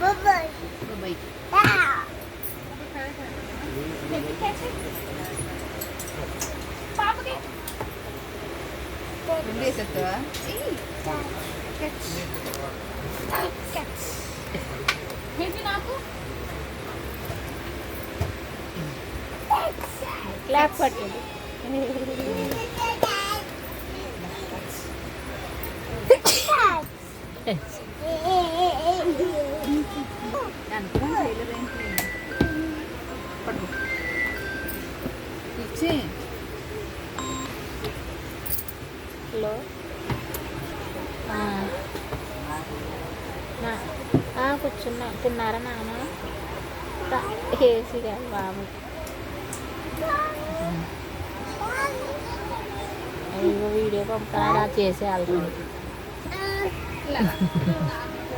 బాబాయ్ పాపకి వేసేస్తావా నాకు క్లాప్ పట్టింది ఇచ్చి హలో కూర్చున్నా తిన్నారా నాన్న ఏసీ కాదు బాబు ఇగో వీడియో పంపుతారా చేసేయాలి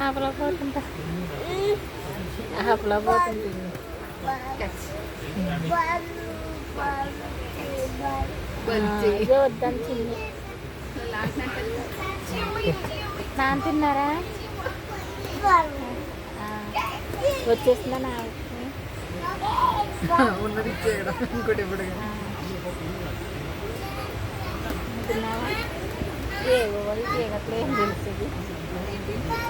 ఆపలో పోతుంటా ఆపలో పోతుంటుంది వద్దని చిన్ని నాన్న తిన్నారా వచ్చేసిందా నా ఉన్నది ఇంకోటి ఎప్పుడు తిన్నావా ఏ ఊరు ఏగట్లో ఏం తెలుస్తుంది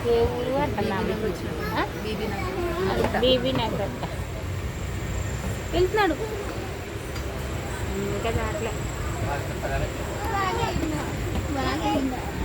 ఏ ఊరు అంటున్నాము బీబీ నగర్ అంట వెళ్తున్నాడు ఇంకా దాంట్లో బాగా